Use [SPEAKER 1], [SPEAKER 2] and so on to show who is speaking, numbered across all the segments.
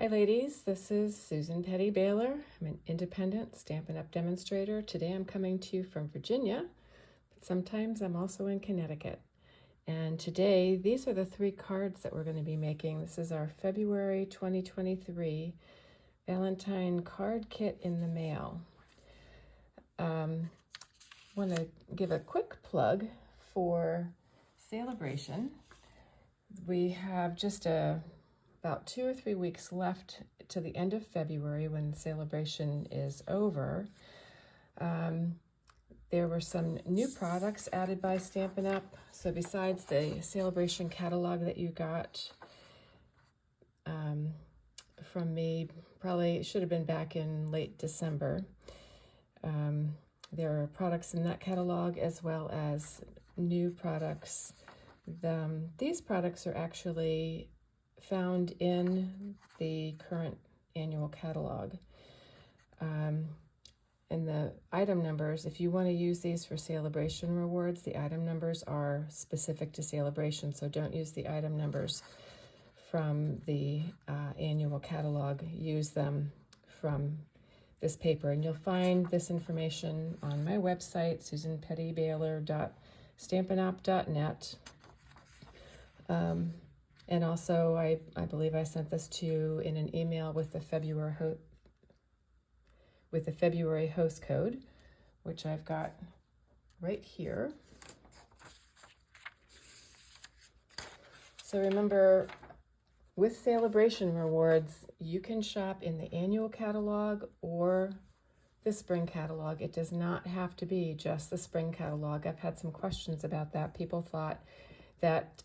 [SPEAKER 1] Hi ladies, this is Susan Petty Baylor. I'm an independent Stampin' Up! Demonstrator. Today I'm coming to you from Virginia, but sometimes I'm also in Connecticut. And today, these are the 3 cards that we're going to be making. This is our February 2023 Valentine card kit in the mail. Want to give a quick plug for Celebration. We have just about 2 or 3 weeks left to the end of February when Celebration is over. There were some new products added by Stampin' Up! So besides the Celebration catalog that you got from me, probably should have been back in late December. There are products in that catalog as well as new products. These products are actually found in the current annual catalog. And the item numbers, if you want to use these for Celebration rewards, the item numbers are specific to Celebration, so don't use the item numbers from the annual catalog. Use them from this paper, and you'll find this information on my website, susanpettybaylor.stampinup.net. And also, I believe I sent this to you in an email with the February host code, which I've got right here. So remember, with Celebration rewards, you can shop in the annual catalog or the spring catalog. It does not have to be just the spring catalog. I've had some questions about that. People thought that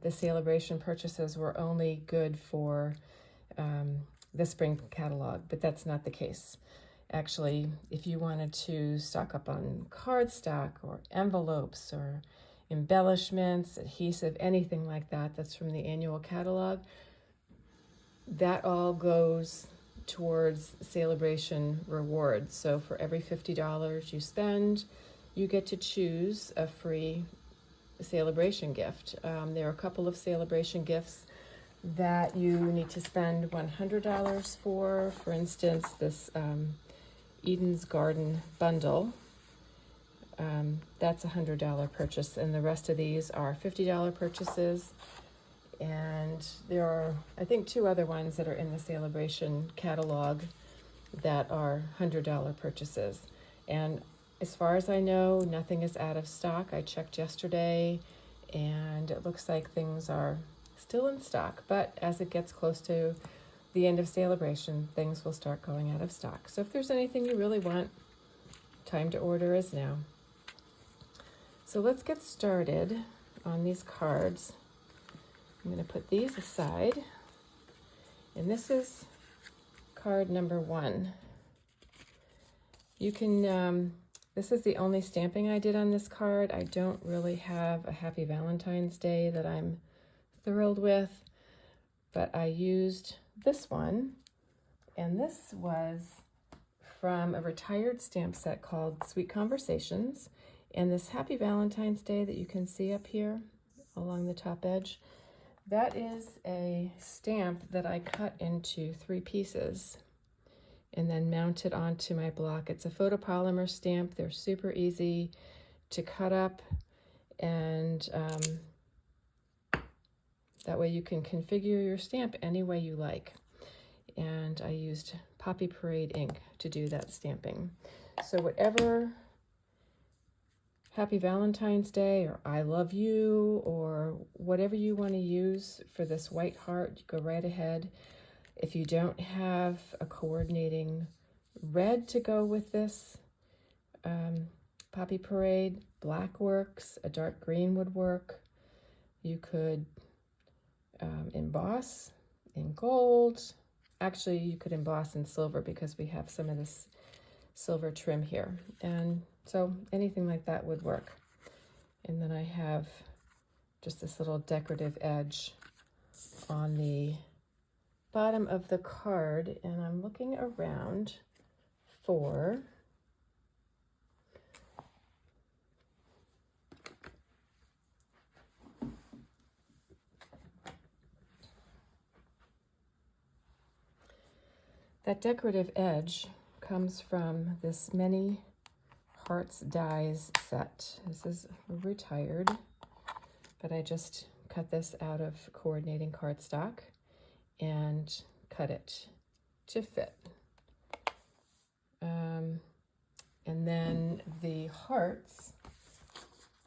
[SPEAKER 1] the Celebration purchases were only good for the spring catalog, but that's not the case. Actually, if you wanted to stock up on cardstock or envelopes or embellishments, adhesive, anything like that that's from the annual catalog, that all goes towards Celebration rewards. So for every $50 you spend, you get to choose a free Celebration gift. There are a couple of Celebration gifts that you need to spend $100 for. For instance, this Eden's Garden bundle. That's a $100 purchase, and the rest of these are $50 purchases. And there are, I think, 2 other ones that are in the Celebration catalog that are $100 purchases. And as far as I know, nothing is out of stock. I checked yesterday, and it looks like things are still in stock. But as it gets close to the end of Celebration, things will start going out of stock. So if there's anything you really want, time to order is now. So let's get started on these cards. I'm going to put these aside, and this is card number 1. You can, this is the only stamping I did on this card. I don't really have a Happy Valentine's Day that I'm thrilled with, but I used this one, and this was from a retired stamp set called Sweet Conversations. And this Happy Valentine's Day that you can see up here along the top edge, that is a stamp that I cut into 3 pieces and then mounted onto my block. It's a photopolymer stamp. They're super easy to cut up, and that way you can configure your stamp any way you like. And I used Poppy Parade ink to do that stamping. So whatever Happy Valentine's Day or I love you or whatever you want to use for this white heart, go right ahead. If you don't have a coordinating red to go with this Poppy Parade, black works, a dark green would work. You could emboss in gold. Actually, you could emboss in silver because we have some of this silver trim here. And so anything like that would work. And then I have just this little decorative edge on the bottom of the card, and I'm looking around for That decorative edge comes from this Many Hearts Dies set. This is retired, but I just cut this out of coordinating cardstock and cut it to fit. And then the hearts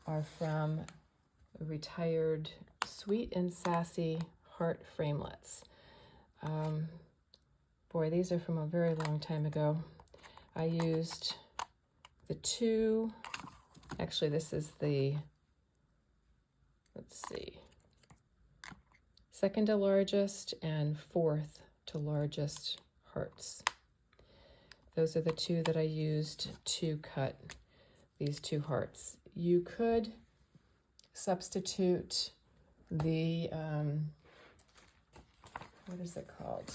[SPEAKER 1] are from retired Sweet and Sassy heart framelets. Boy, these are from a very long time ago. I used the two, actually this is the, let's see, second to largest and fourth to largest hearts. Those are the two that I used to cut these two hearts. You could substitute the, what is it called?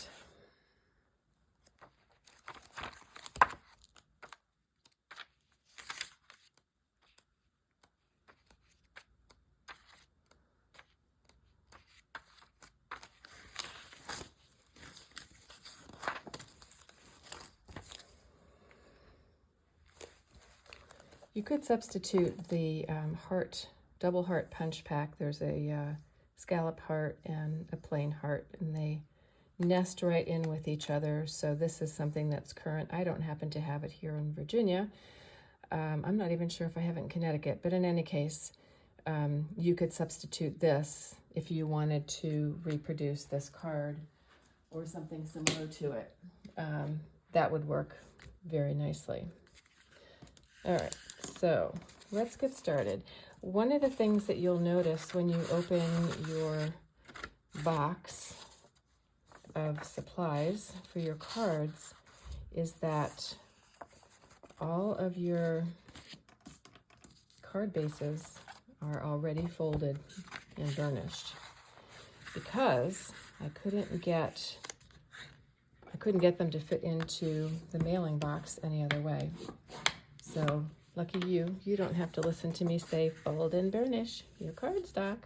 [SPEAKER 1] You could substitute the double heart punch pack. There's a scallop heart and a plain heart, and they nest right in with each other. So this is something that's current. I don't happen to have it here in Virginia. I'm not even sure if I have it in Connecticut, but in any case, you could substitute this if you wanted to reproduce this card or something similar to it. That would work very nicely. All right, so let's get started. One of the things that you'll notice when you open your box of supplies for your cards is that all of your card bases are already folded and burnished because I couldn't get them to fit into the mailing box any other way. So lucky you, you don't have to listen to me say fold and burnish your cardstock.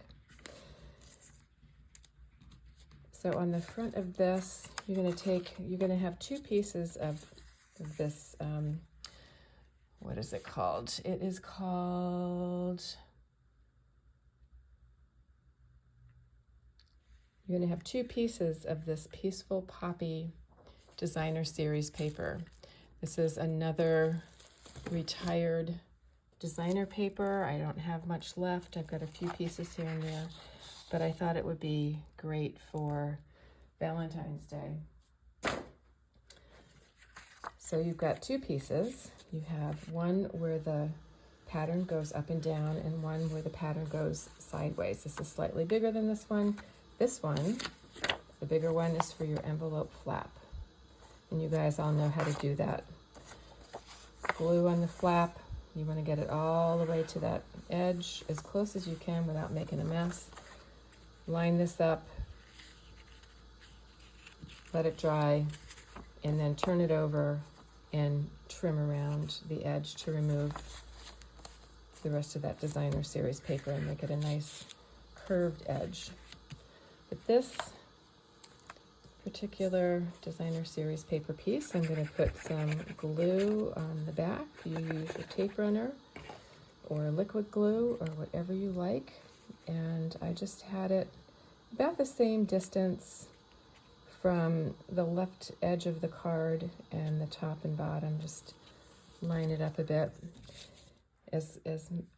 [SPEAKER 1] So on the front of this, you're going to have two pieces of this, what is it called? It is called, you're going to have two pieces of this Peaceful Poppy Designer Series paper. This is another retired designer paper. I don't have much left. I've got a few pieces here and there, but I thought it would be great for Valentine's Day. So you've got two pieces. You have one where the pattern goes up and down and one where the pattern goes sideways. This is slightly bigger than this one. This one, the bigger one, is for your envelope flap. And you guys all know how to do that. Glue on the flap. You want to get it all the way to that edge as close as you can without making a mess. Line this up, let it dry, and then turn it over and trim around the edge to remove the rest of that Designer Series paper and make it a nice curved edge. But this particular Designer Series paper piece, I'm going to put some glue on the back. You use your tape runner or liquid glue or whatever you like, and I just had it about the same distance from the left edge of the card and the top and bottom. Just line it up a bit as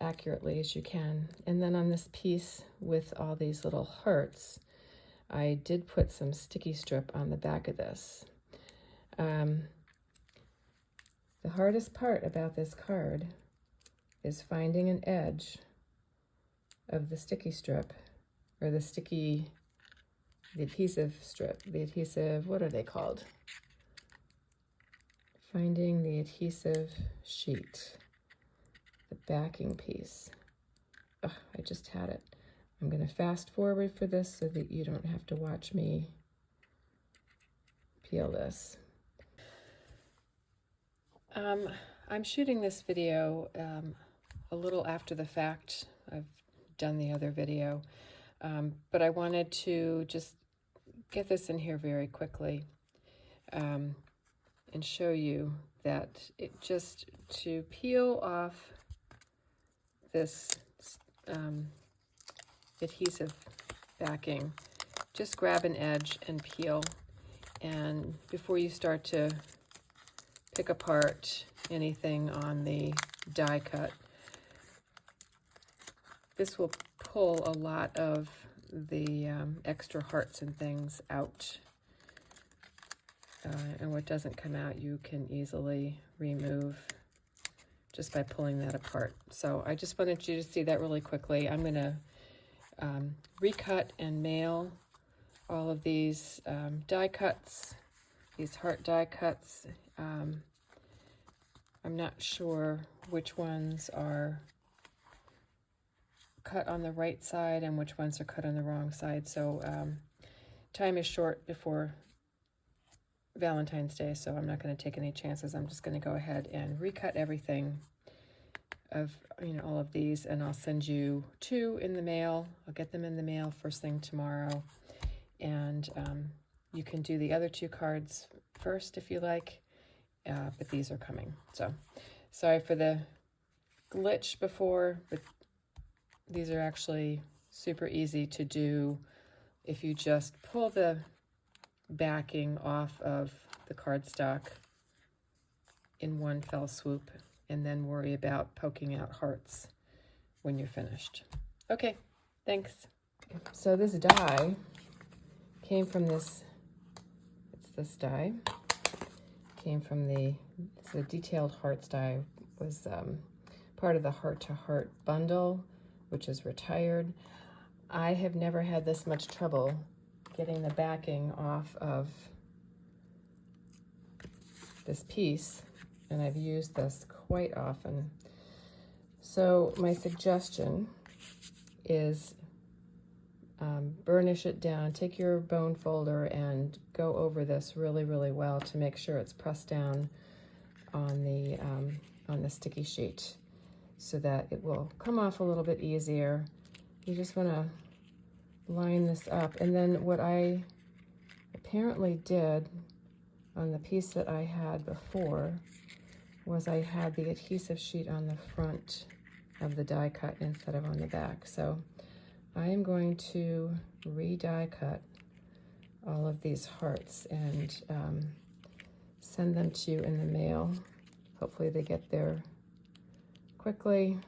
[SPEAKER 1] accurately as you can. And then on this piece with all these little hearts, I did put some sticky strip on the back of this. The hardest part about this card is finding an edge of the sticky strip, or the adhesive strip, what are they called? Finding the adhesive sheet, the backing piece. Oh, I just had it. I'm going to fast forward for this so that you don't have to watch me peel this. I'm shooting this video a little after the fact. I've done the other video, but I wanted to just get this in here very quickly. and show you that to peel off this adhesive backing, just grab an edge and peel, and before you start to pick apart anything on the die cut, this will pull a lot of the extra hearts and things out. And what doesn't come out, you can easily remove just by pulling that apart. So I just wanted you to see that really quickly. I'm going to recut and mail all of these die cuts, these heart die cuts. I'm not sure which ones are cut on the right side and which ones are cut on the wrong side. So time is short before Valentine's Day, so I'm not going to take any chances. I'm just going to go ahead and recut everything of all of these, and I'll send you 2 in the mail. I'll get them in the mail first thing tomorrow, and you can do the other 2 cards first if you like, but these are coming. So sorry for the glitch before, but these are actually super easy to do if you just pull the backing off of the cardstock in one fell swoop and then worry about poking out hearts when you're finished. Okay, thanks. So this die came from this die. Came from it's the Detailed Hearts die, was part of the Heart to Heart bundle, which is retired. I have never had this much trouble getting the backing off of this piece, and I've used this quite often. So my suggestion is burnish it down. Take your bone folder and go over this really, really well to make sure it's pressed down on the sticky sheet so that it will come off a little bit easier. You just want to line this up, and then what I apparently did on the piece that I had before was I had the adhesive sheet on the front of the die cut instead of on the back. So I am going to re-die cut all of these hearts and send them to you in the mail. Hopefully they get there quickly.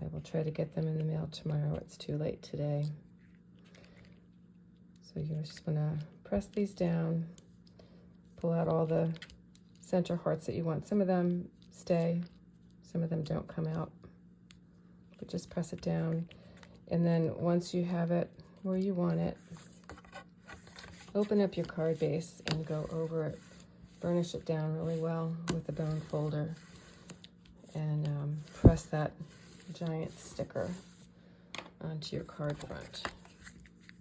[SPEAKER 1] I will try to get them in the mail tomorrow. It's too late today. So you just want to press these down, pull out all the center hearts that you want. Some of them stay, some of them don't come out, but just press it down. And then once you have it where you want it, open up your card base and go over it. Burnish it down really well with the bone folder and press that giant sticker onto your card front.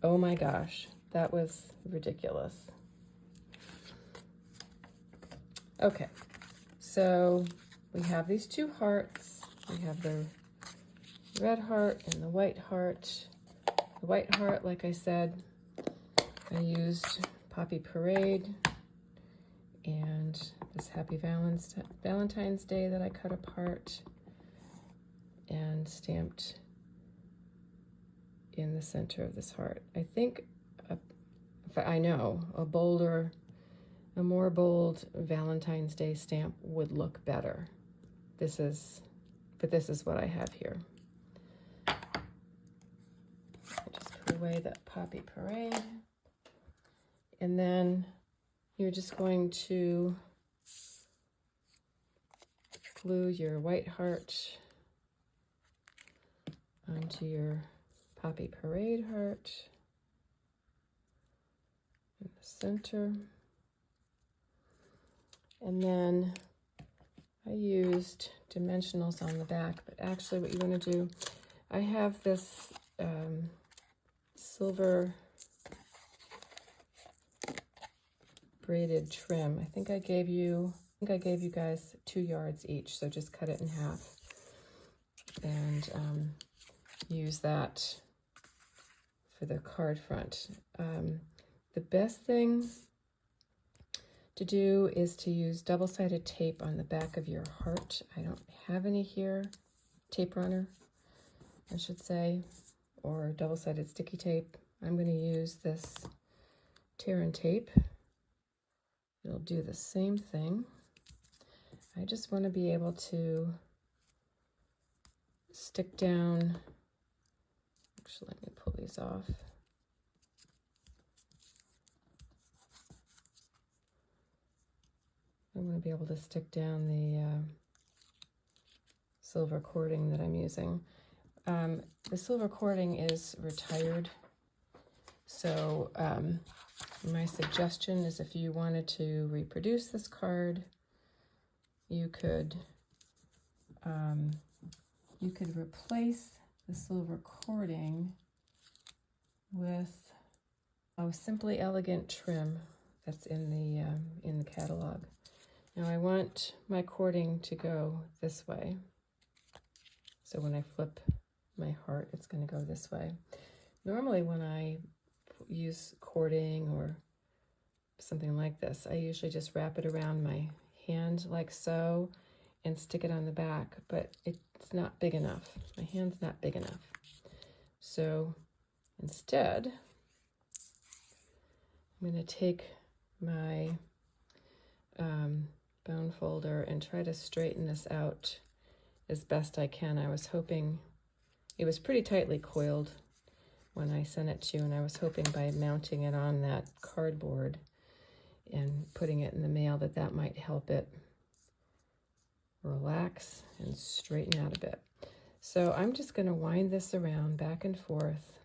[SPEAKER 1] Oh my gosh, that was ridiculous. Okay, so we have these 2 hearts. We have the red heart and the white heart. The white heart, like I said, I used Poppy Parade and this Happy Valentine's Day that I cut apart and stamped in the center of this heart. I think, I know, a more bold Valentine's Day stamp would look better. But this is what I have here. Just put away that Poppy Parade. And then you're just going to glue your white heart onto your Poppy Parade heart in the center. And then I used dimensionals on the back, but actually what you want to do, I have this silver braided trim. I think I gave you guys 2 yards each, so just cut it in half and use that for the card front. The best thing to do is to use double-sided tape on the back of your heart. I don't have any here. Tape runner, I should say, or double-sided sticky tape. I'm going to use this tear and tape. It'll do the same thing. I just want to be able to stick down. Actually, let me pull these off. I want to be able to stick down the silver cording that I'm using. The silver cording is retired, so my suggestion is if you wanted to reproduce this card, you could replace the silver cording with Simply Elegant trim that's in the catalog. Now I want my cording to go this way. So when I flip my heart, it's going to go this way. Normally when I use cording or something like this, I usually just wrap it around my hand like so and stick it on the back, but it's not big enough. My hand's not big enough. So instead, I'm going to take my bone folder and try to straighten this out as best I can. I was hoping, it was pretty tightly coiled when I sent it to you, and I was hoping by mounting it on that cardboard and putting it in the mail that might help it relax and straighten out a bit. So I'm just going to wind this around back and forth,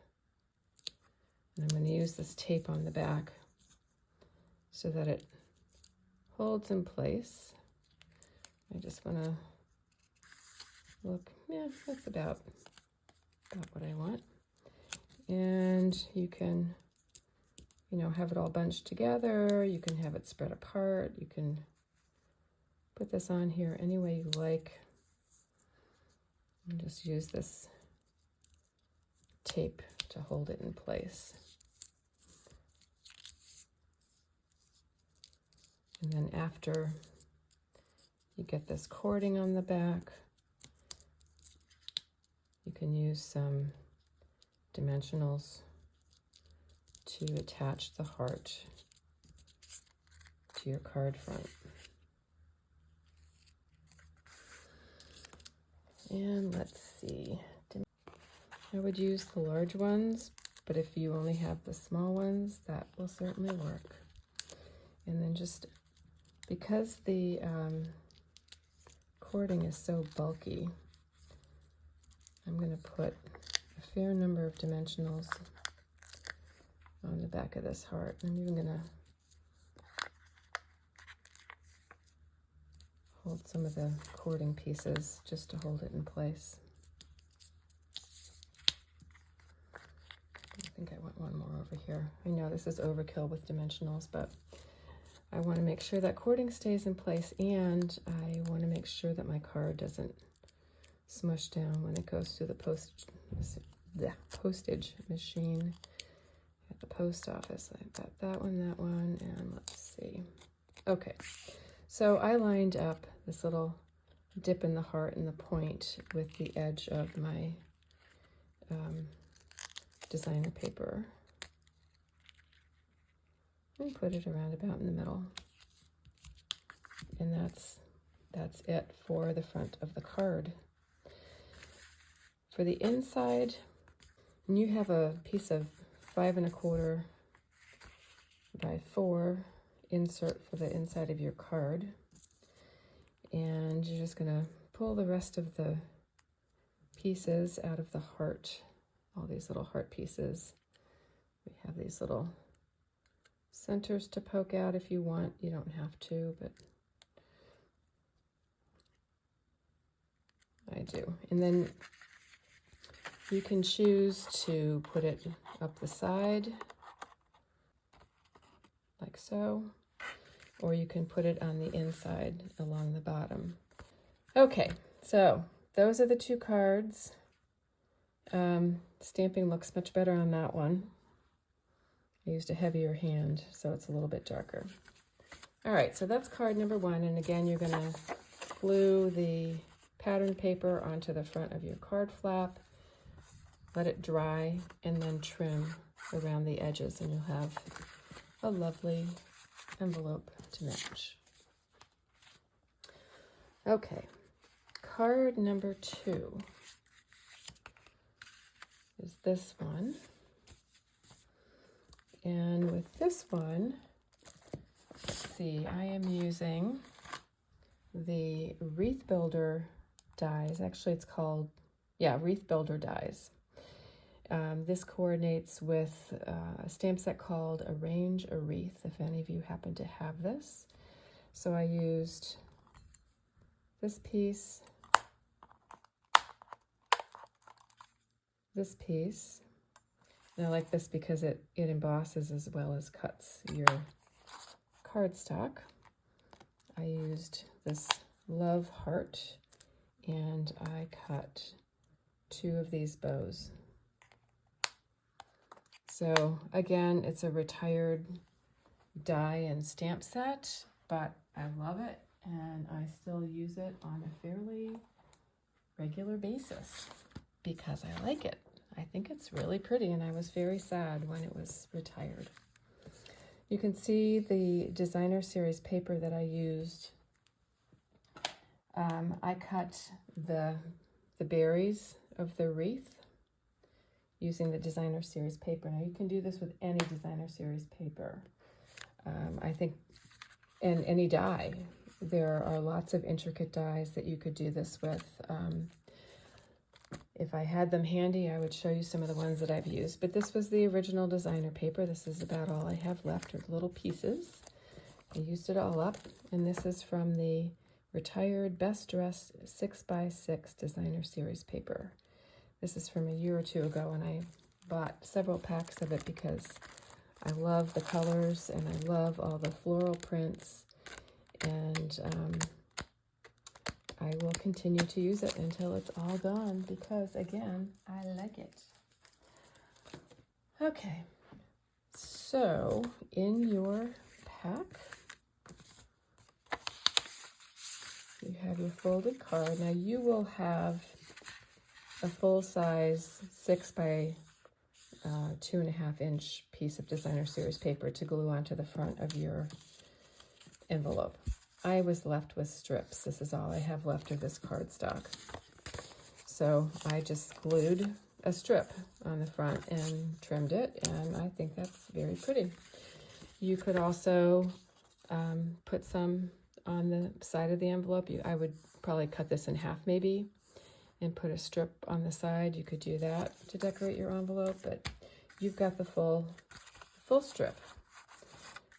[SPEAKER 1] and I'm going to use this tape on the back so that it holds in place. I just want to look, yeah, that's about what I want. And you can, have it all bunched together. You can have it spread apart. You can put this on here any way you like. And just use this tape to hold it in place. And then after you get this cording on the back, you can use some dimensionals to attach the heart to your card front. And let's see. I would use the large ones, but if you only have the small ones, that will certainly work. And then just because the cording is so bulky, I'm going to put a fair number of dimensionals on the back of this heart. I'm even going to hold some of the cording pieces just to hold it in place. I think I want one more over here. I know this is overkill with dimensionals, but I want to make sure that cording stays in place, and I want to make sure that my card doesn't smush down when it goes through the postage machine at the post office. I've got that one, and let's see. Okay, so I lined up this little dip in the heart and the point with the edge of my designer paper. And put it around about in the middle. And that's it for the front of the card. For the inside, and you have a piece of 5 1/4 by 4 insert for the inside of your card. And you're just going to pull the rest of the pieces out of the heart, all these little heart pieces. We have these little centers to poke out if you want. You don't have to, but I do. And then you can choose to put it up the side, like so, or you can put it on the inside along the bottom. Okay, so those are the 2 cards. Stamping looks much better on that one. I used a heavier hand, so it's a little bit darker. All right, so that's card number 1. And again, you're going to glue the pattern paper onto the front of your card flap, let it dry, and then trim around the edges, and you'll have a lovely envelope to match. Okay, card number 2 is this one. And with this one, let's see, I am using the Wreath Builder dies. Actually, it's called, Wreath Builder dies. This coordinates with a stamp set called Arrange a Wreath, if any of you happen to have this. So I used this piece, this piece, and I like this because it embosses as well as cuts your cardstock. I used this love heart, and I cut 2 of these bows. So again, it's a retired die and stamp set, but I love it, and I still use it on a fairly regular basis because I like it. I think it's really pretty, and I was very sad when it was retired. You can see the designer series paper that I used. I cut the berries of the wreath using the designer series paper. Now you can do this with any designer series paper. I think, and any die. There are lots of intricate dies that you could do this with. If I had them handy, I would show you some of the ones that I've used, but this was the original designer paper. This is about all I have left of little pieces. I used it all up, and this is from the retired Best Dressed 6x6 designer series paper. This is from a year or 2 ago, and I bought several packs of it because I love the colors and I love all the floral prints, and I will continue to use it until it's all gone because, again, I like it. Okay, so in your pack, you have your folded card. Now you will have a full-size 6 by 2.5 inch piece of designer series paper to glue onto the front of your envelope. I was left with strips. This is all I have left of this cardstock. So I just glued a strip on the front and trimmed it, and I think that's very pretty. You could also put some on the side of the envelope. I would probably cut this in half maybe and put a strip on the side. You could do that to decorate your envelope, but you've got the full strip.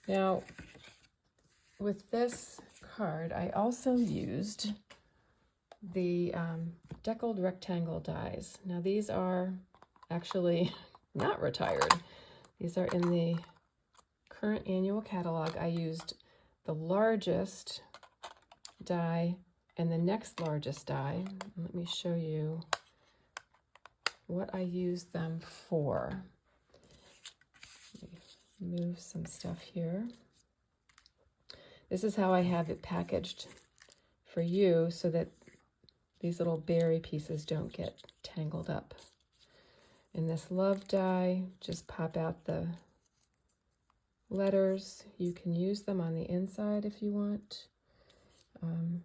[SPEAKER 1] Now, with this card, I also used the deckled rectangle dies. Now, these are actually not retired. These are in the current annual catalog. I used the largest die and the next largest die. Let me show you what I used them for. Let me move some stuff here. This is how I have it packaged for you so that these little berry pieces don't get tangled up. In this love die, just pop out the letters. You can use them on the inside if you want.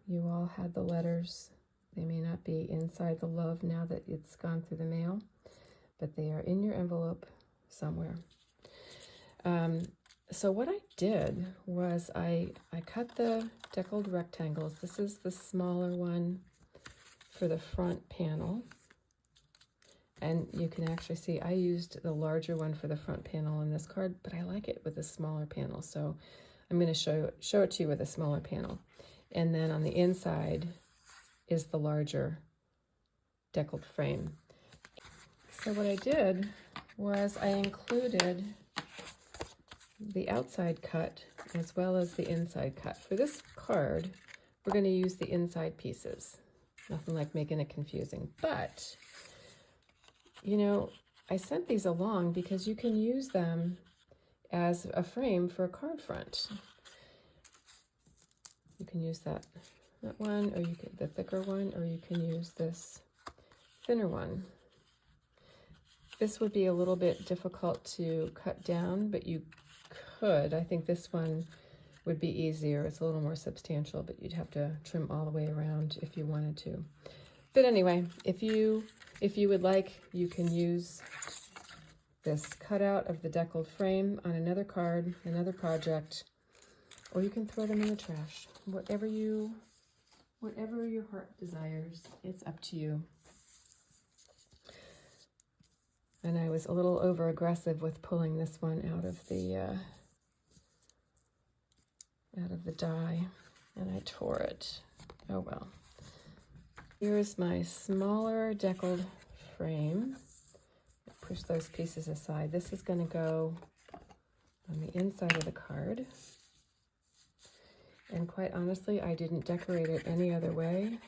[SPEAKER 1] You all had the letters. They may not be inside the love now that it's gone through the mail, but they are in your envelope somewhere. So what I did was I cut the deckled rectangles. This is the smaller one for the front panel. And you can actually see I used the larger one for the front panel in this card, but I like it with a smaller panel. So I'm going to show it to you with a smaller panel. And then on the inside is the larger deckled frame. So what I did was I included the outside cut as well as the inside cut. For this card, we're going to use the inside pieces. Nothing like making it confusing. But, you know, I sent these along because you can use them as a frame for a card front. can use that one, or you can the thicker one, or you can use this thinner one. This would be a little bit difficult to cut down, but you could. I think this one would be easier. It's a little more substantial, but you'd have to trim all the way around if you wanted to. But anyway, if you would like, you can use this cutout of the deckled frame on another card, another project, or you can throw them in the trash. Whatever your heart desires, it's up to you. And I was a little over aggressive with pulling this one out of the die, and I tore it. Oh well. Here's my smaller deckled frame. Push those pieces aside. This is going to go on the inside of the card. And quite honestly, I didn't decorate it any other way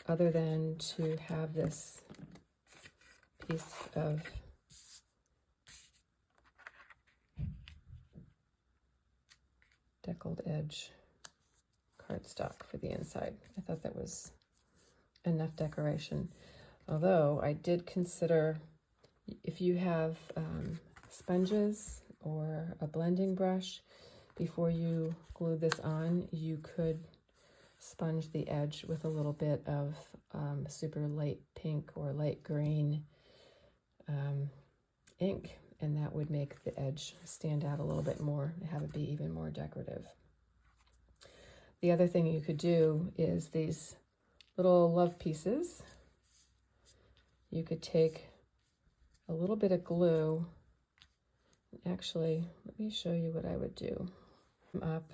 [SPEAKER 1] other than to have this piece of deckled edge cardstock for the inside. I thought that was enough decoration. Although I did consider, if you have sponges or a blending brush, before you glue this on, you could sponge the edge with a little bit of super light pink or light green ink, and that would make the edge stand out a little bit more, have it be even more decorative. The other thing you could do is these little love pieces. You could take a little bit of glue. Actually, let me show you what I would do. Up.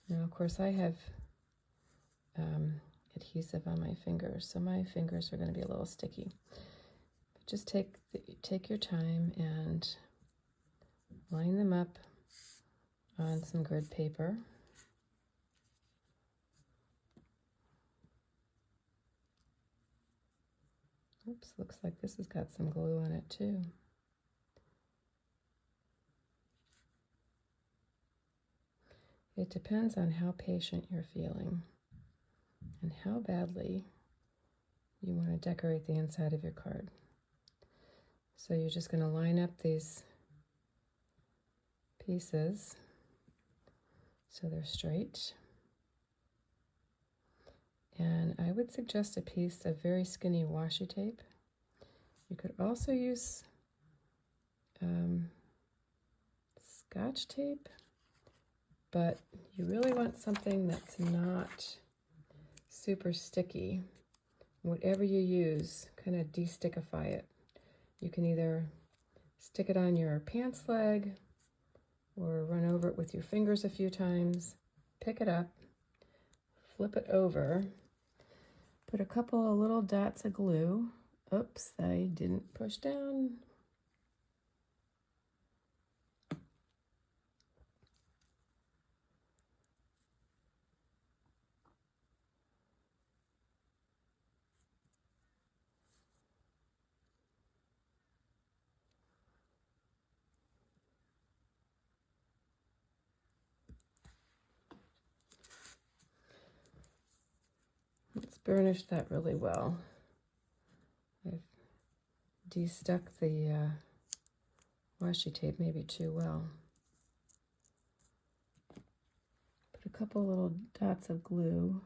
[SPEAKER 1] Now, of course, I have adhesive on my fingers, so my fingers are going to be a little sticky. But just take your time and line them up on some grid paper. Oops, looks like this has got some glue on it too. It depends on how patient you're feeling and how badly you want to decorate the inside of your card. So you're just going to line up these pieces so they're straight. And I would suggest a piece of very skinny washi tape. You could also use Scotch tape, but you really want something that's not super sticky. Whatever you use, kind of de-stickify it. You can either stick it on your pants leg or run over it with your fingers a few times, pick it up, flip it over, put a couple of little dots of glue. Oops, I didn't push down. Let's burnish that really well. I've de-stuck the washi tape maybe too well. Put a couple little dots of glue.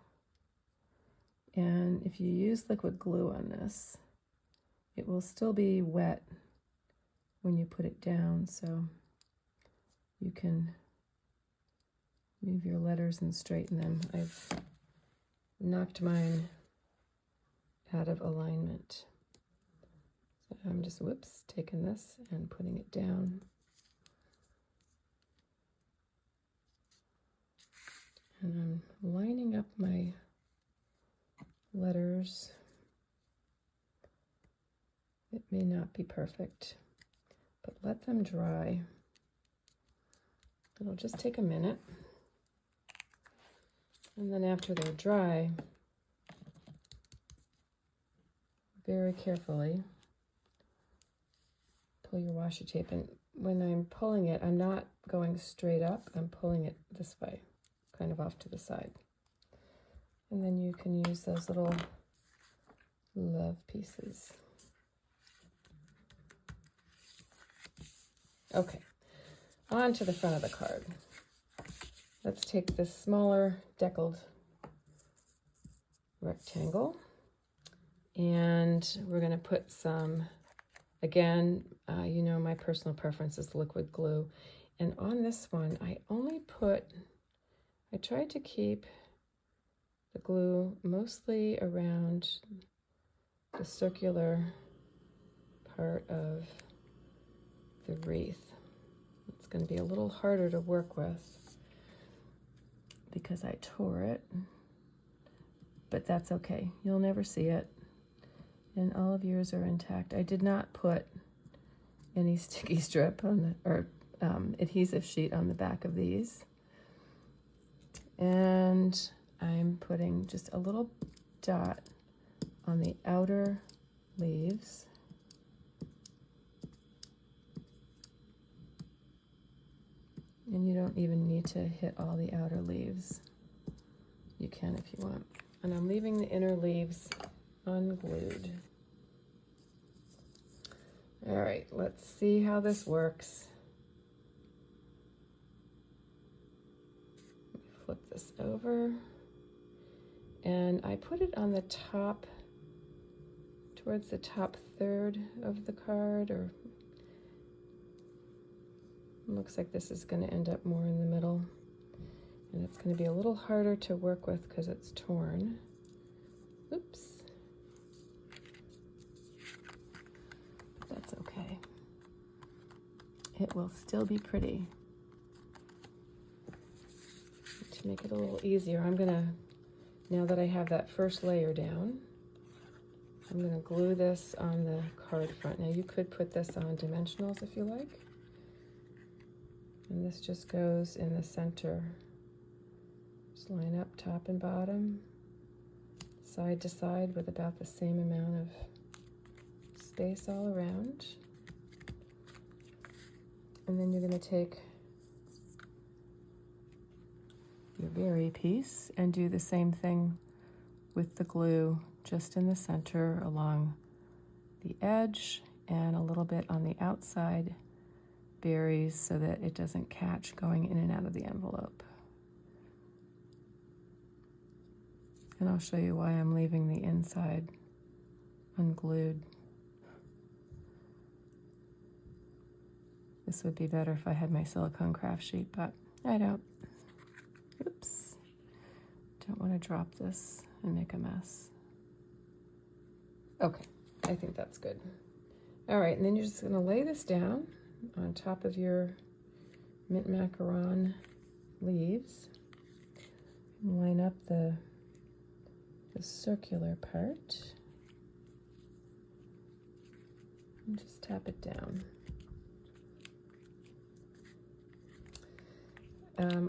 [SPEAKER 1] And if you use liquid glue on this, it will still be wet when you put it down, so you can move your letters and straighten them. I've knocked mine out of alignment. So I'm just, taking this and putting it down. And I'm lining up my letters. It may not be perfect, but let them dry. It'll just take a minute. And then after they're dry, very carefully pull your washi tape. And when I'm pulling it, I'm not going straight up, I'm pulling it this way, kind of off to the side. And then you can use those little love pieces. Okay, on to the front of the card. Let's take this smaller deckled rectangle, and we're going to put some, again, you know my personal preference is liquid glue. And on this one, I tried to keep the glue mostly around the circular part of the wreath. It's going to be a little harder to work with because I tore it, but that's okay. You'll never see it, and all of yours are intact. I did not put any sticky strip on the, or adhesive sheet on the back of these. And I'm putting just a little dot on the outer leaves. And you don't even need to hit all the outer leaves. You can if you want. And I'm leaving the inner leaves unglued. All right, let's see how this works. Flip this over, and I put it on the top, towards the top third of the card, or it looks like this is going to end up more in the middle, and it's going to be a little harder to work with because it's torn. Oops. That's okay. It will still be pretty. To make it a little easier, I'm gonna, now that I have that first layer down, I'm gonna glue this on the card front. Now you could put this on dimensionals if you like. And this just goes in the center. Just line up top and bottom, side to side with about the same amount of space all around. And then you're gonna take your berry piece and do the same thing with the glue just in the center along the edge and a little bit on the outside berries so that it doesn't catch going in and out of the envelope. And I'll show you why I'm leaving the inside unglued. This would be better if I had my silicone craft sheet, but I don't. Oops. Don't want to drop this and make a mess. Okay, I think that's good. All right, and then you're just going to lay this down on top of your mint macaron leaves. And line up the circular part. And just tap it down.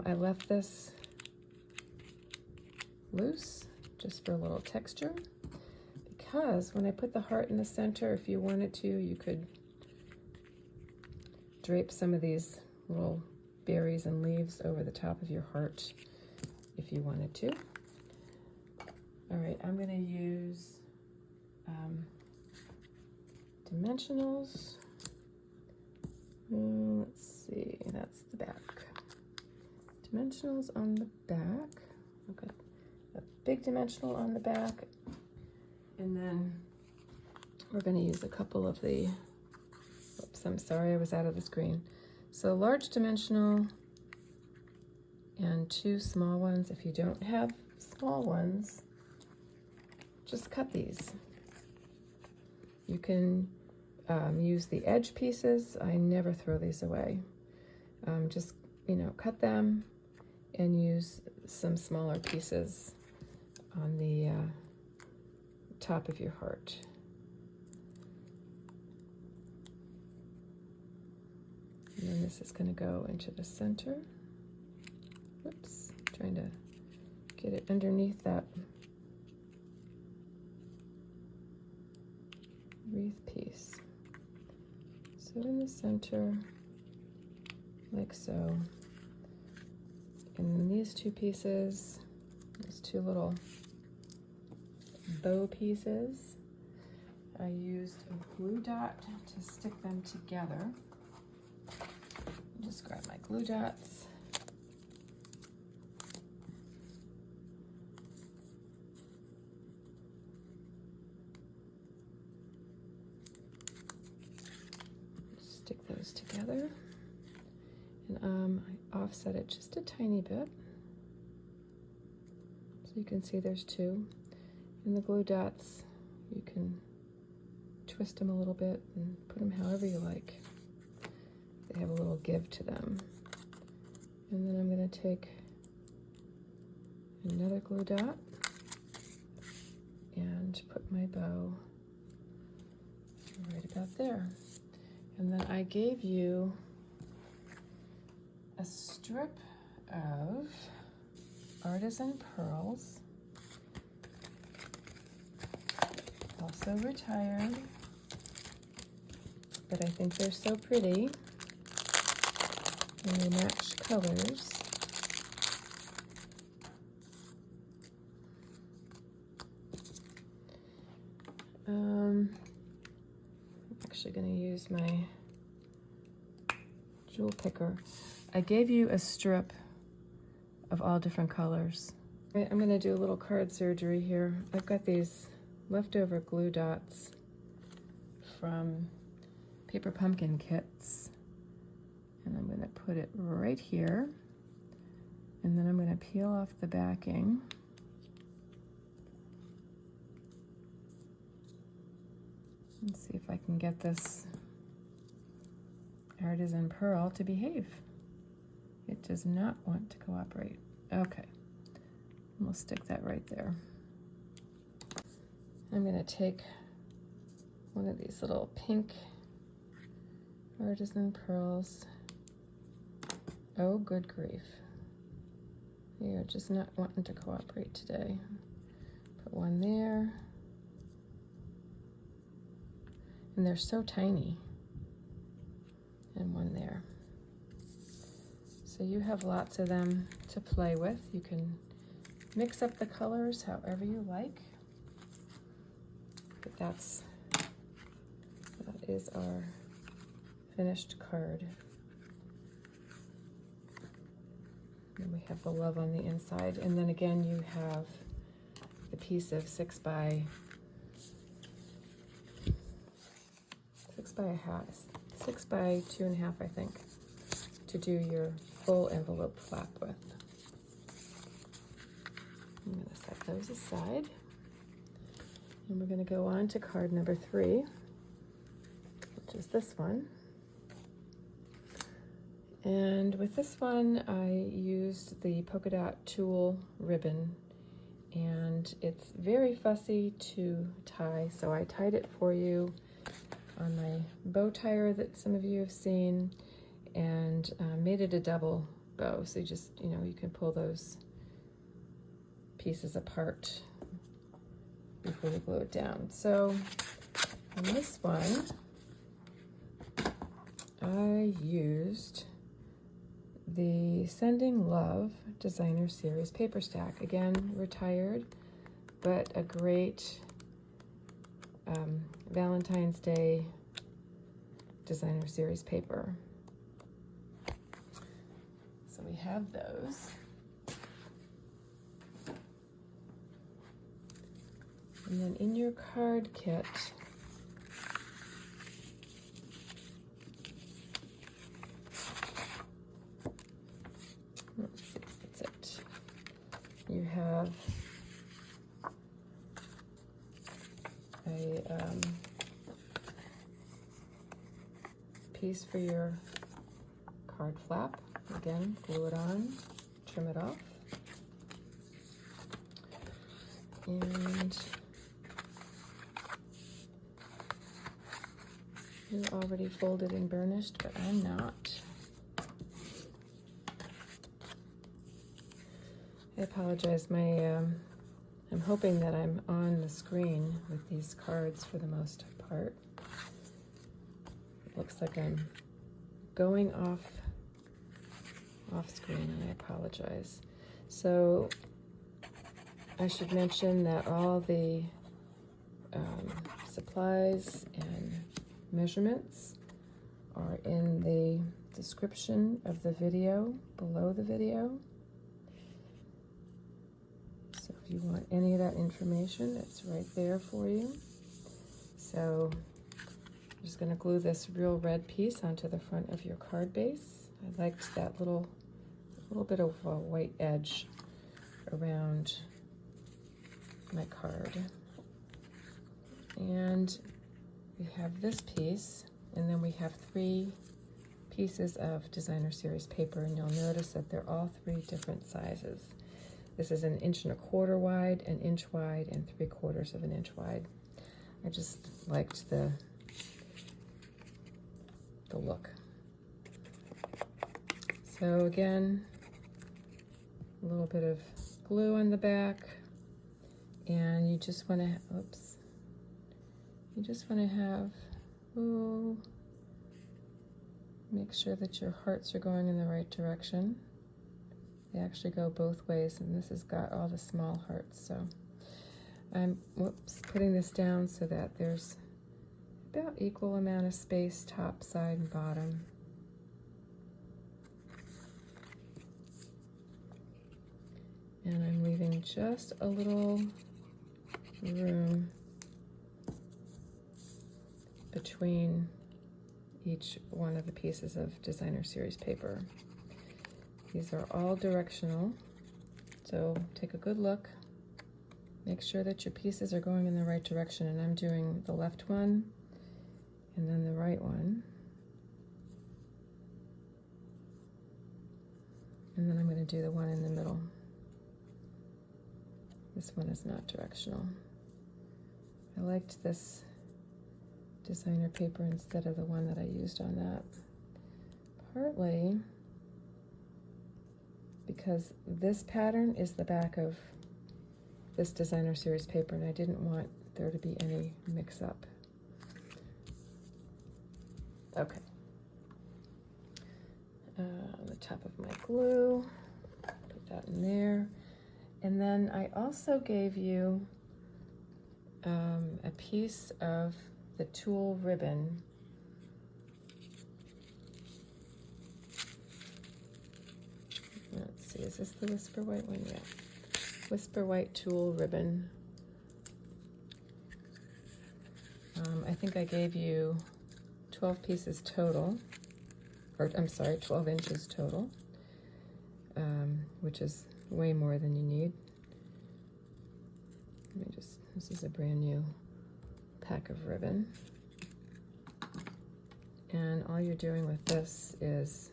[SPEAKER 1] I left this loose just for a little texture, because when I put the heart in the center, if you wanted to, you could drape some of these little berries and leaves over the top of your heart if you wanted to. All right, I'm going to use Dimensionals. Let's see, that's the back. Dimensionals on the back. Okay, a big dimensional on the back, and then we're going to use a couple of the, oops, I'm sorry, I was out of the screen. So large dimensional and 2 small ones. If you don't have small ones, just cut these. You can use the edge pieces. I never throw these away. Just, you know, cut them and use some smaller pieces on the top of your heart. And then this is going to go into the center. Oops, trying to get it underneath that wreath piece. So in the center, like so. And then these two pieces, these two little bow pieces, I used a glue dot to stick them together. Just grab my glue dots. Stick those together. And I offset it just a tiny bit. So you can see there's two. And the glue dots, you can twist them a little bit and put them however you like. They have a little give to them. And then I'm going to take another glue dot and put my bow right about there. And then I gave you a strip of artisan pearls, also retired, but I think they're so pretty, and they match colors. I'm actually going to use my jewel picker. I gave you a strip of all different colors. I'm going to do a little card surgery here. I've got these leftover glue dots from paper pumpkin kits, and I'm going to put it right here, and then I'm going to peel off the backing. Let's see if I can get this artisan pearl to behave. It does not want to cooperate. Okay, we'll stick that right there. I'm going to take one of these little pink artisan pearls. Oh, good grief. They are just not wanting to cooperate today. Put one there. And they're so tiny. And one there. So you have lots of them to play with. You can mix up the colors however you like. But that is our finished card. And we have the love on the inside. And then again, you have the piece of 6 by a half, 6 by 2.5, I think, to do your full envelope flap with. I'm going to set those aside. And we're going to go on to card number 3, which is this one. And with this one, I used the polka dot tulle ribbon, and it's very fussy to tie, so I tied it for you on my bow tire that some of you have seen, and made it a double bow, so you can pull those pieces apart before you glue it down. So on this one, I used the Sending Love Designer Series paper stack. Again, retired, but a great Valentine's Day Designer Series paper. So we have those. And then in your card kit, let's see, that's it. You have a piece for your card flap. Again, glue it on, trim it off. And you're already folded and burnished, but I'm not. I apologize. I'm hoping that I'm on the screen with these cards for the most part. It looks like I'm going off off screen, and I apologize. So I should mention that all the supplies and measurements are in the description of the video, below the video. So if you want any of that information, it's right there for you. So I'm just going to glue this real red piece onto the front of your card base. I liked that little bit of a white edge around my card. And we have this piece, and then we have 3 pieces of designer series paper, and you'll notice that they're all 3 different sizes. This is 1 1/4 inch wide, 1 inch wide, and 3/4 of an inch wide. I just liked the look. So again, a little bit of glue on the back, and you just want to, have, make sure that your hearts are going in the right direction. They actually go both ways, and this has got all the small hearts. So I'm putting this down so that there's about equal amount of space, top, side, and bottom. And I'm leaving just a little room between each one of the pieces of designer series paper. These are all directional, so take a good look. Make sure that your pieces are going in the right direction, and I'm doing the left one and then the right one. And then I'm going to do the one in the middle. This one is not directional. I liked this designer paper instead of the one that I used on that. Partly because this pattern is the back of this designer series paper, and I didn't want there to be any mix-up. Okay. The top of my glue, put that in there. And then I also gave you a piece of the tulle ribbon. Let's see, is this the Whisper White one? Yeah. Whisper White tulle ribbon. I think I gave you 12 pieces total, or I'm sorry, 12 inches total, which is way more than you need. This is a brand new pack of ribbon. And all you're doing with this is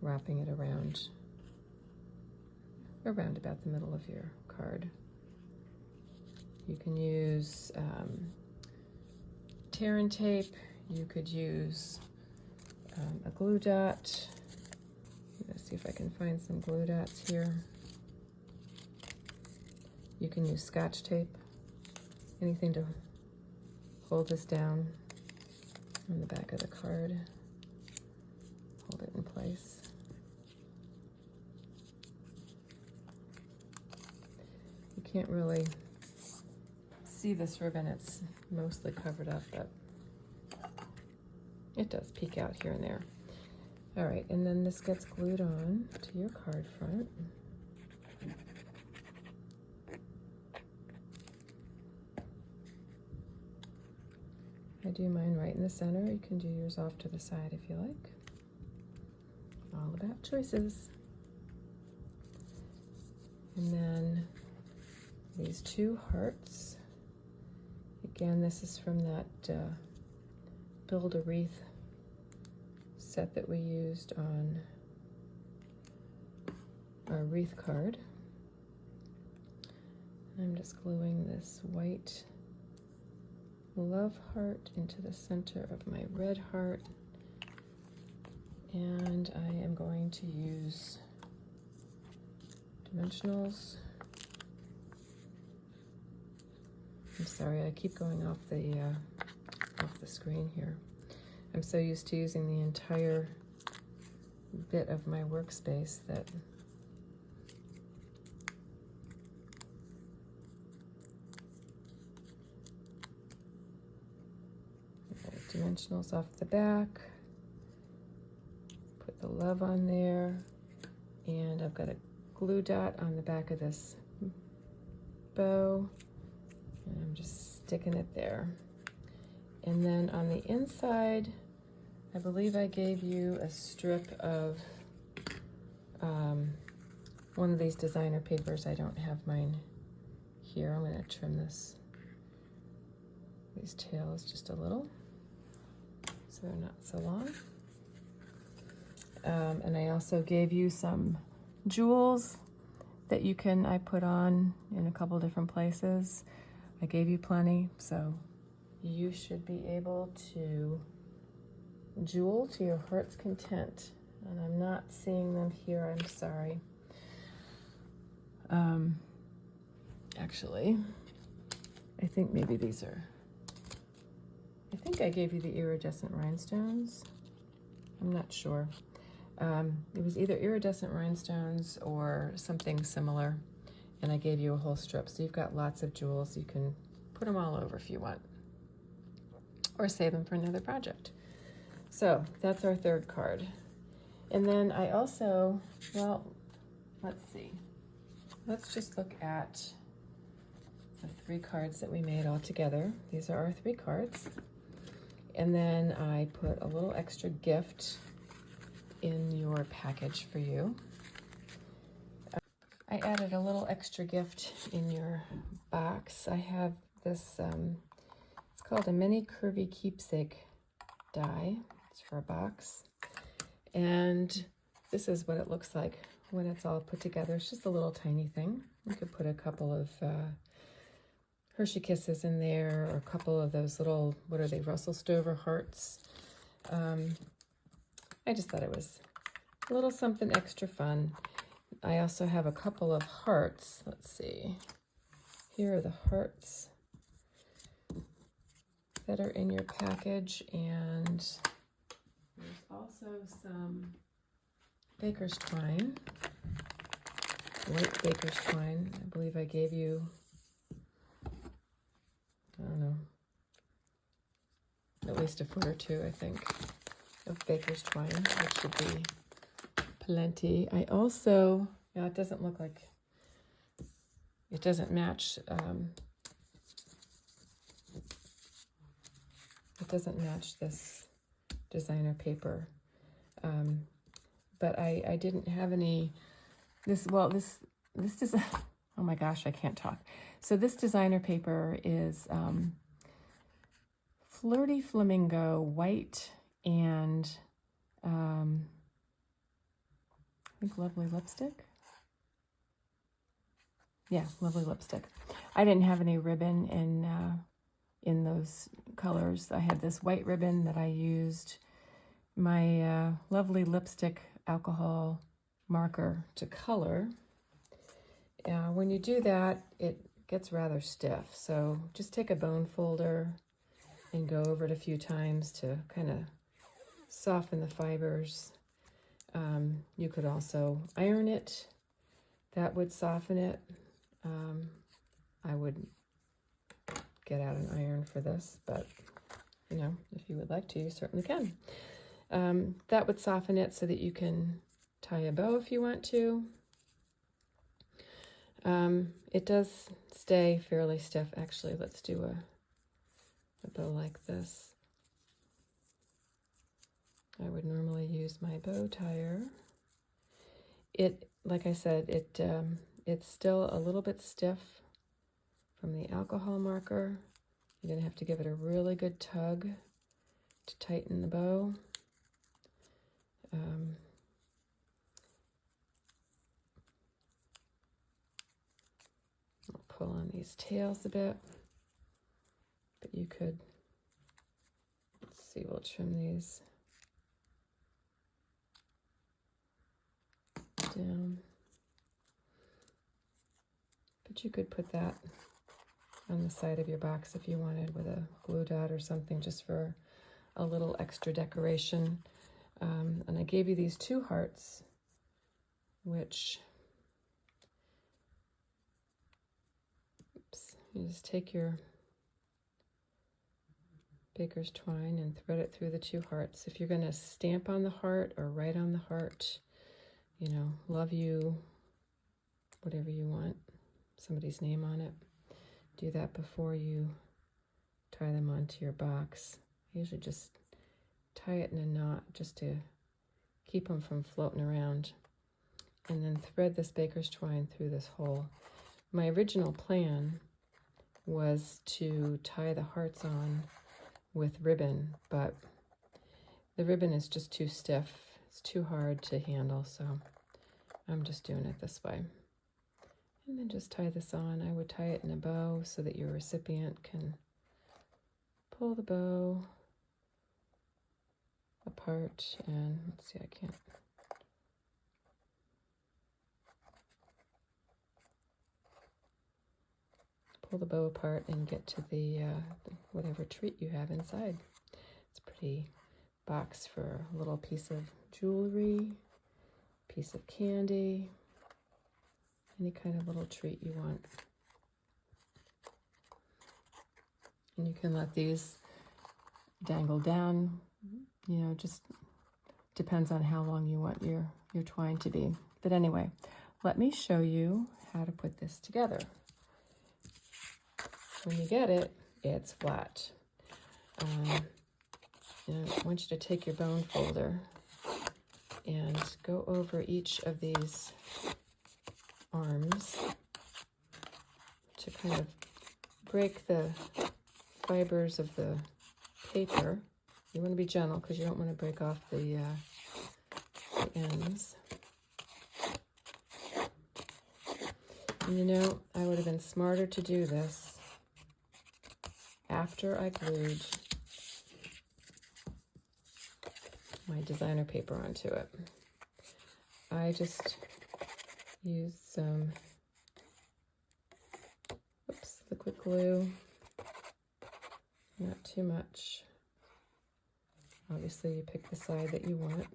[SPEAKER 1] wrapping it around about the middle of your card. You can use tear and tape. You could use a glue dot. Let's see if I can find some glue dots here. You can use Scotch tape, anything to hold this down on the back of the card. Hold it in place. You can't really see this ribbon, it's mostly covered up, but it does peek out here and there. All right, and then this gets glued on to your card front. I do mine right in the center. You can do yours off to the side if you like. All about choices. And then these 2 hearts. Again, this is from that Build a Wreath set that we used on our wreath card. I'm just gluing this white love heart into the center of my red heart, and I am going to use Dimensionals. I'm sorry, I keep going off the screen here. I'm so used to using the entire bit of my workspace that dimensionals off the back. Put the love on there, and I've got a glue dot on the back of this bow, and I'm just sticking it there. And then on the inside, I believe I gave you a strip of one of these designer papers. I don't have mine here. I'm going to trim these tails just a little so they're not so long. And I also gave you some jewels that I put on in a couple different places. I gave you plenty, so you should be able to jewel to your heart's content. And I'm not seeing them here, I'm sorry. Actually, I think maybe these are, I think I gave you the iridescent rhinestones. I'm not sure. It was either iridescent rhinestones or something similar, and I gave you a whole strip. So you've got lots of jewels. You can put them all over if you want, or save them for another project. So that's our third card. And then I also, well, let's see. Let's just look at the 3 cards that we made all together. These are our 3 cards. And then I put a little extra gift in your package for you. I added a little extra gift in your box. I have this, it's called a mini curvy keepsake die. It's for a box. And this is what it looks like when it's all put together. It's just a little tiny thing. You could put a couple of Hershey Kisses in there, or a couple of those little, what are they, Russell Stover hearts. I just thought it was a little something extra fun. I also have a couple of hearts. Let's see. Here are the hearts that are in your package, and there's also some baker's twine, white baker's twine. I believe I gave you, I don't know, at least a foot or 2, I think, of baker's twine, which should be plenty. I also, it doesn't look like, it doesn't match, it doesn't match this designer paper. But I didn't have any, this design, oh my gosh, I can't talk. So this designer paper is Flirty Flamingo white and I think Lovely Lipstick. Yeah, Lovely Lipstick. I didn't have any ribbon in those colors. I had this white ribbon that I used my Lovely Lipstick alcohol marker to color. When you do that, it gets rather stiff. So just take a bone folder and go over it a few times to kind of soften the fibers. You could also iron it. That would soften it. I would get out an iron for this, but you know, if you would like to, you certainly can. That would soften it so that you can tie a bow if you want to. It does stay fairly stiff. Actually, let's do a bow like this. I would normally use my bow tire. It, like I said, it's still a little bit stiff from the alcohol marker. You're going to have to give it a really good tug to tighten the bow. I'll pull on these tails a bit, but you could, let's see, we'll trim these down. But you could put that on the side of your box if you wanted, with a glue dot or something, just for a little extra decoration. And I gave you these 2 hearts, which, oops, you just take your baker's twine and thread it through the 2 hearts. If you're going to stamp on the heart or write on the heart, you know, love you, whatever you want, somebody's name on it, do that before you tie them onto your box. I usually just tie it in a knot just to keep them from floating around, and then thread this baker's twine through this hole. My original plan was to tie the hearts on with ribbon, but the ribbon is just too stiff. It's too hard to handle, so I'm just doing it this way. And then just tie this on. I would tie it in a bow so that your recipient can pull the bow apart, and let's see, I can't. Pull the bow apart and get to the whatever treat you have inside. It's a pretty box for a little piece of jewelry, piece of candy, any kind of little treat you want. And you can let these dangle down, you know, just depends on how long you want your twine to be. But anyway, let me show you how to put this together. When you get it, it's flat. And I want you to take your bone folder and go over each of these arms to kind of break the fibers of the paper. You want to be gentle because you don't want to break off the ends. And you know, I would have been smarter to do this after I glued my designer paper onto it. I just used some liquid glue, not too much. Obviously you pick the side that you want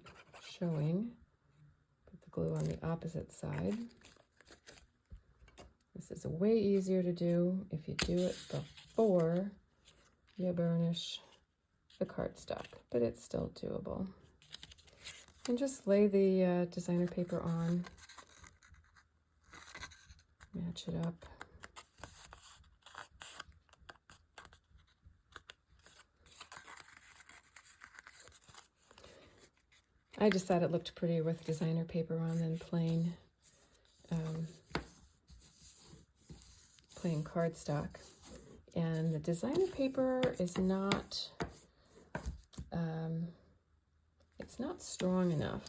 [SPEAKER 1] showing. Put the glue on the opposite side. This is way easier to do if you do it before you burnish the cardstock, but it's still doable. And just lay the designer paper on, match it up. I just thought it looked prettier with designer paper on than plain cardstock. And the designer paper is not, it's not strong enough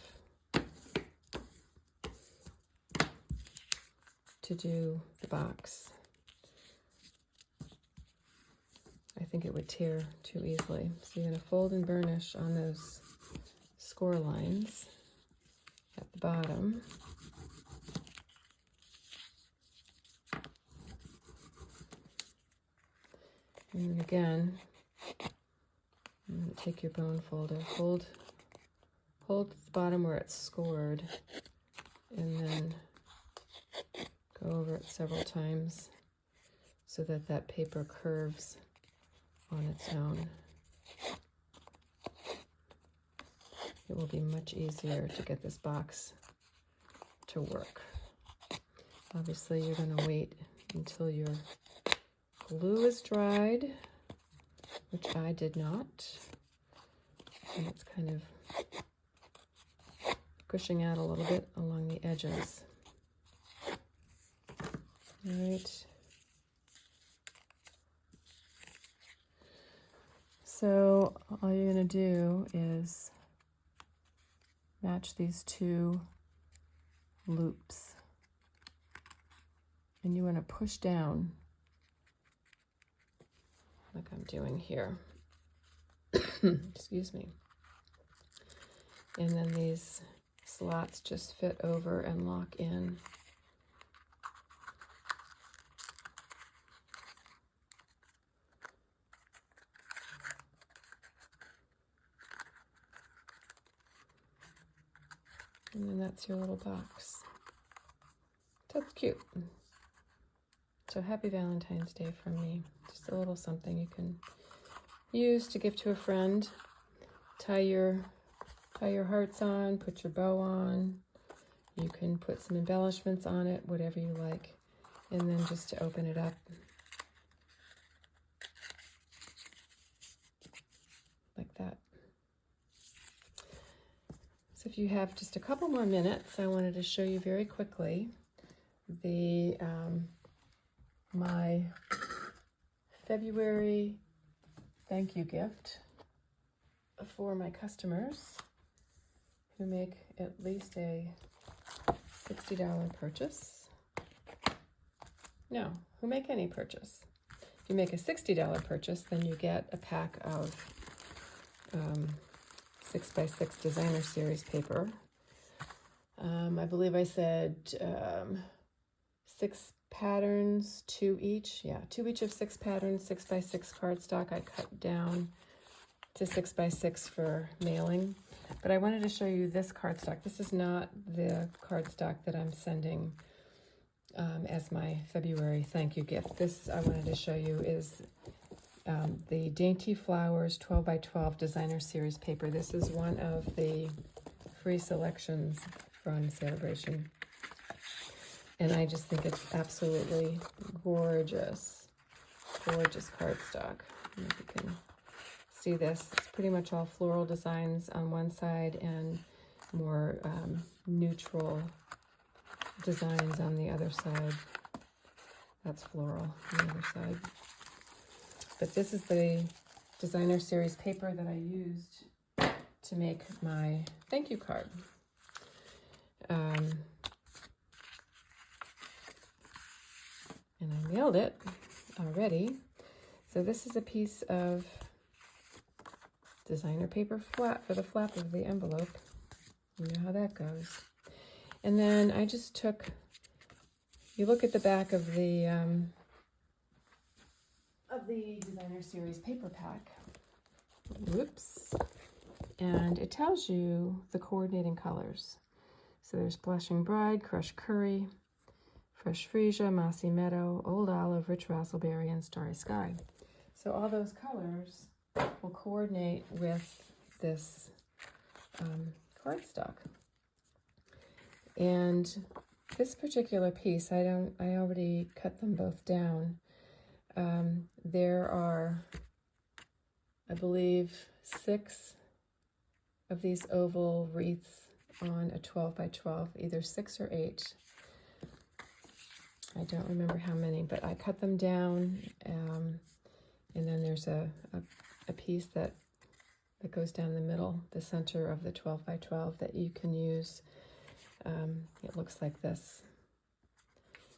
[SPEAKER 1] to do the box. I think it would tear too easily. So you're going to fold and burnish on those score lines at the bottom. And then again, I'm going to take your bone folder, hold the bottom where it's scored, and then go over it several times so that that paper curves on its own. It will be much easier to get this box to work. Obviously, you're going to wait until your glue is dried, which I did not. And it's kind of pushing out a little bit along the edges. All right. So all you're going to do is match these 2 loops. And you want to push down like I'm doing here. Excuse me. And then these slots just fit over and lock in. And then that's your little box. So it's cute. So happy Valentine's Day from me. Just a little something you can use to give to a friend. Tie your hearts on, put your bow on. You can put some embellishments on it, whatever you like. And then just to open it up like that. So if you have just a couple more minutes, I wanted to show you very quickly the my February thank you gift for my customers who make at least a $60 purchase. No, who make any purchase. If you make a $60 purchase, then you get a pack of 6x6 designer series paper. I believe I said 6 patterns, 2 each. Yeah, 2 each of 6 patterns, 6x6 cardstock. I cut down to 6x6 for mailing. But I wanted to show you this cardstock. This is not the cardstock that I'm sending as my February thank you gift. This I wanted to show you is the Dainty Flowers 12x12 designer series paper. This is one of the free selections from Celebration. And I just think it's absolutely gorgeous, gorgeous cardstock. If you can see this, it's pretty much all floral designs on one side and more neutral designs on the other side. That's floral on the other side. But this is the designer series paper that I used to make my thank you card. And I mailed it already. So this is a piece of designer paper flat for the flap of the envelope. You know how that goes. And then I just took, you look at the back of the designer series paper pack. Whoops. And it tells you the coordinating colors. So there's Blushing Bride, Crushed Curry, Fresh Freesia, Mossy Meadow, Old Olive, Rich Raspberry, and Starry Sky. So all those colors will coordinate with this cardstock. And this particular piece, I already cut them both down. There are, I believe, 6 of these oval wreaths on a 12x12, either 6 or 8. I don't remember how many, but I cut them down, and then there's a piece that goes down the middle, the center of the 12x12 that you can use. It looks like this.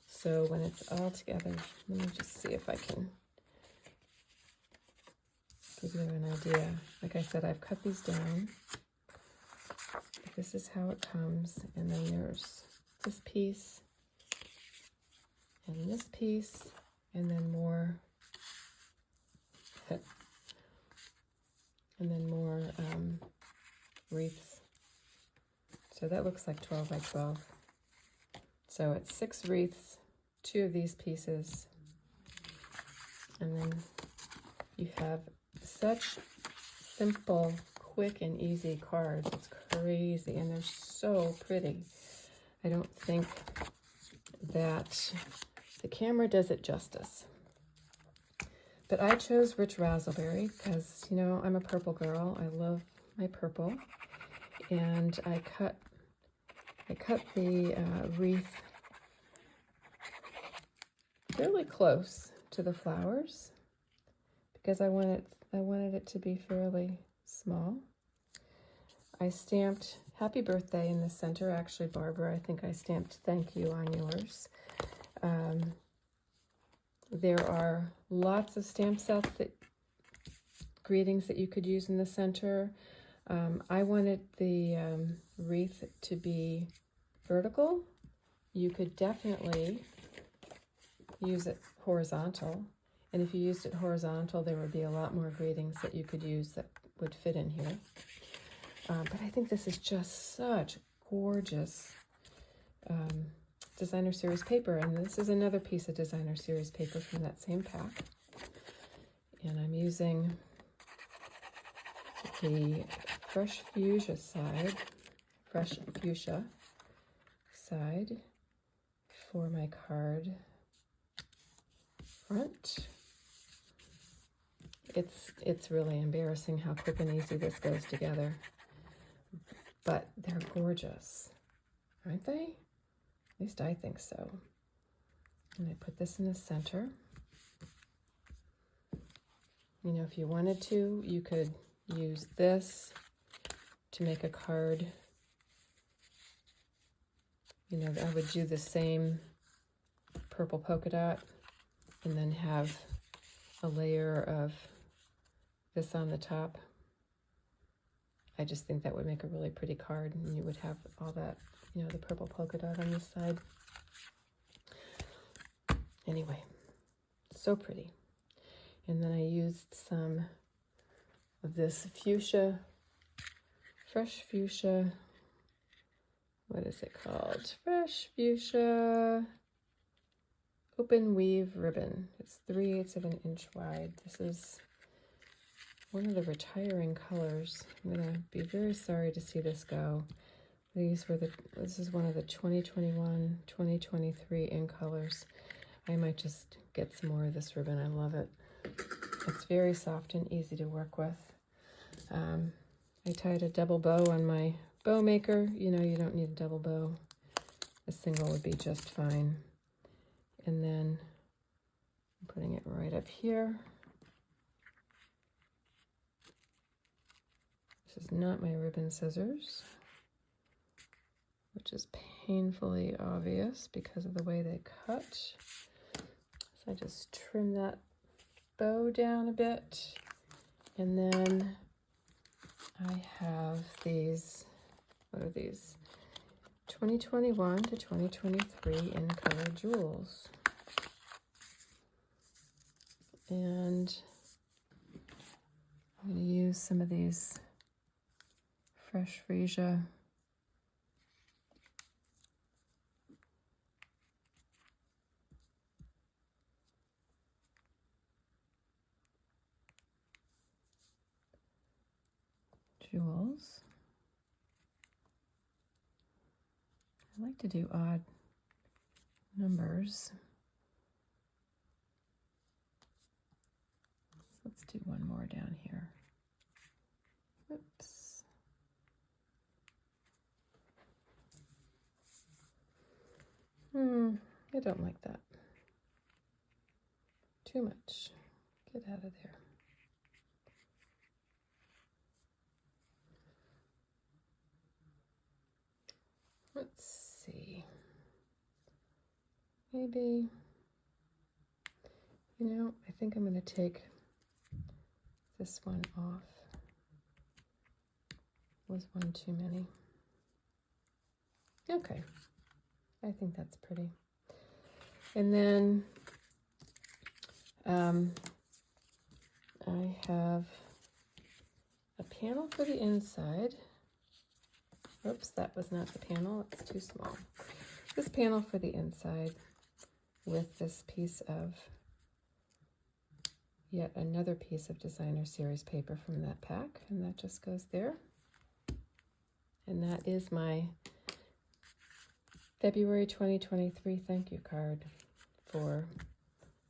[SPEAKER 1] So when it's all together, let me just see if I can give you an idea. Like I said, I've cut these down. This is how it comes, and then there's this piece, and this piece, and then more, and then more wreaths. So that looks like 12x12. So it's 6 wreaths, 2 of these pieces, and then you have such simple, quick, and easy cards. It's crazy, and they're so pretty. I don't think that the camera does it justice. But I chose Rich Raspberry because, you know, I'm a purple girl. I love my purple. And I cut the wreath fairly close to the flowers because I wanted it to be fairly small. I stamped Happy Birthday in the center. Actually, Barbara, I think I stamped Thank You on yours. There are lots of stamp sets greetings that you could use in the center. I wanted the wreath to be vertical. You could definitely use it horizontal. And if you used it horizontal, there would be a lot more greetings that you could use that would fit in here. But I think this is just such gorgeous designer series paper, and this is another piece of designer series paper from that same pack. And I'm using the fresh fuchsia side for my card front. It's really embarrassing how quick and easy this goes together, but they're gorgeous, aren't they? At least I think so. And I put this in the center. You know, if you wanted to, you could use this to make a card. You know, I would do the same purple polka dot and then have a layer of this on the top. I just think that would make a really pretty card, and you would have all that, you know, the purple polka dot on this side. Anyway, so pretty. And then I used some of this fuchsia, fresh fuchsia, what is it called? Fresh fuchsia open weave ribbon. It's 3/8 of an inch wide. This is one of the retiring colors. I'm gonna be very sorry to see this go. This is one of the 2021, 2023 in colors. I might just get some more of this ribbon. I love it. It's very soft and easy to work with. I tied a double bow on my bow maker. You know, you don't need a double bow. A single would be just fine. And then I'm putting it right up here. This is not my ribbon scissors, which is painfully obvious because of the way they cut. So I just trim that bow down a bit, and then I have these, what are these? 2021 to 2023 in color jewels. And I'm going to use some of these fresh freesia jewels. I like to do odd numbers. Let's do one more down here. Oops. I don't like that. Too much. Get out of there. Let's see. Maybe, you know, I think I'm going to take this one off. Was one too many? Okay. I think that's pretty. And then I have a panel for the inside. Oops, that was not the panel, it's too small. This panel for the inside with this piece of, yet another piece of designer series paper from that pack, and that just goes there. And that is my February 2023 thank you card for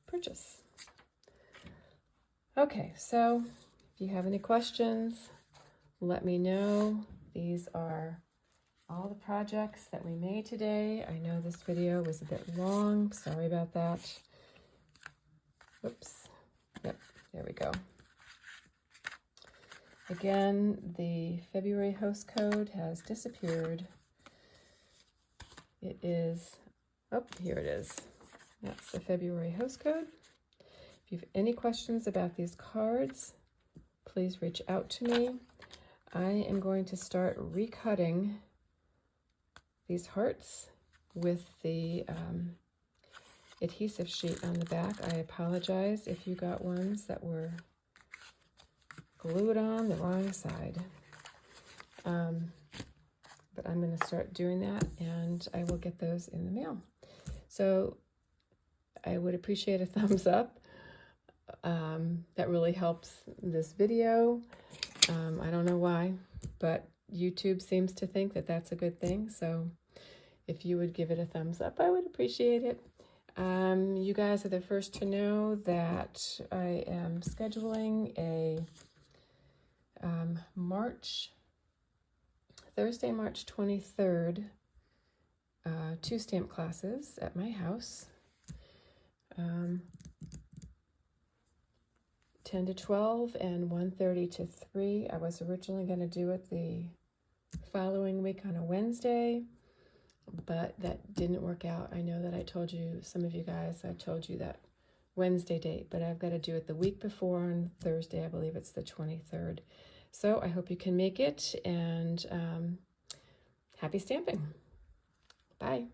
[SPEAKER 1] purchase. Okay, so if you have any questions, let me know. These are all the projects that we made today. I know this video was a bit long. Sorry about that. Oops. Yep, there we go. Again, the February host code has disappeared. It is, oh, here it is. That's the February host code. If you have any questions about these cards, please reach out to me. I am going to start recutting these hearts with the adhesive sheet on the back. I apologize if you got ones that were glued on the wrong side. but I'm going to start doing that, and I will get those in the mail. So I would appreciate a thumbs up. That really helps this video. I don't know why, but YouTube seems to think that that's a good thing. So if you would give it a thumbs up, I would appreciate it. You guys are the first to know that I am scheduling a Thursday, March 23rd, 2 stamp classes at my house. 10 to 12 and 1:30 to 3. I was originally going to do it the following week on a Wednesday, but that didn't work out. I know that I told you, some of you guys, I told you that Wednesday date, but I've got to do it the week before on Thursday. I believe it's the 23rd. So I hope you can make it, and happy stamping. Bye.